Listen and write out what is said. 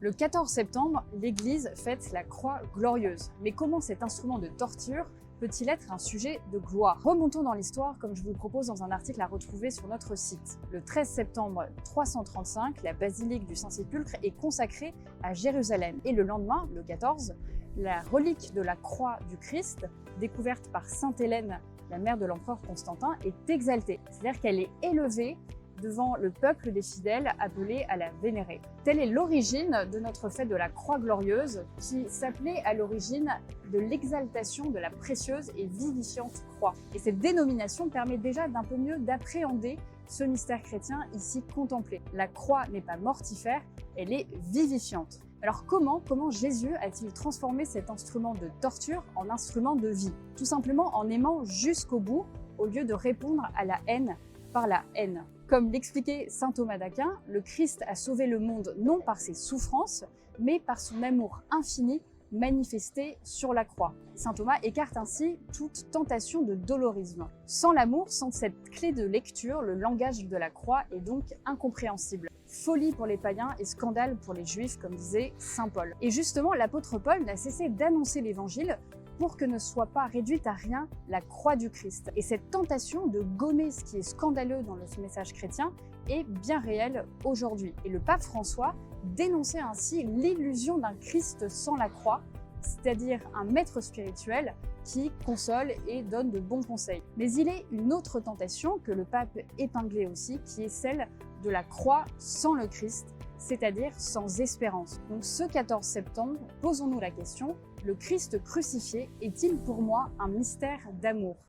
Le 14 septembre, l'Église fête la croix glorieuse. Mais comment cet instrument de torture peut-il être un sujet de gloire? Remontons dans l'histoire comme je vous le propose dans un article à retrouver sur notre site. Le 13 septembre 335, la basilique du Saint-Sépulcre est consacrée à Jérusalem. Et le lendemain, le 14, la relique de la croix du Christ, découverte par Sainte Hélène, la mère de l'empereur Constantin, est exaltée. C'est-à-dire qu'elle est élevée devant le peuple des fidèles appelés à la vénérer. Telle est l'origine de notre fête de la croix glorieuse qui s'appelait à l'origine de l'exaltation de la précieuse et vivifiante croix. Et cette dénomination permet déjà d'un peu mieux d'appréhender ce mystère chrétien ici contemplé. La croix n'est pas mortifère, elle est vivifiante. Alors comment Jésus a-t-il transformé cet instrument de torture en instrument de vie? Tout simplement en aimant jusqu'au bout au lieu de répondre à la haine par la haine. Comme l'expliquait saint Thomas d'Aquin, le Christ a sauvé le monde non par ses souffrances, mais par son amour infini manifesté sur la croix. Saint Thomas écarte ainsi toute tentation de dolorisme. Sans l'amour, sans cette clé de lecture, le langage de la croix est donc incompréhensible. Folie pour les païens et scandale pour les juifs, comme disait saint Paul. Et justement, l'apôtre Paul n'a cessé d'annoncer l'évangile pour que ne soit pas réduite à rien la croix du Christ. Et cette tentation de gommer ce qui est scandaleux dans le message chrétien est bien réelle aujourd'hui. Et le pape François dénonçait ainsi l'illusion d'un Christ sans la croix, c'est-à-dire un maître spirituel qui console et donne de bons conseils. Mais il est une autre tentation que le pape épinglait aussi, qui est celle de la croix sans le Christ, c'est-à-dire sans espérance. Donc ce 14 septembre, posons-nous la question, le Christ crucifié est-il pour moi un mystère d'amour?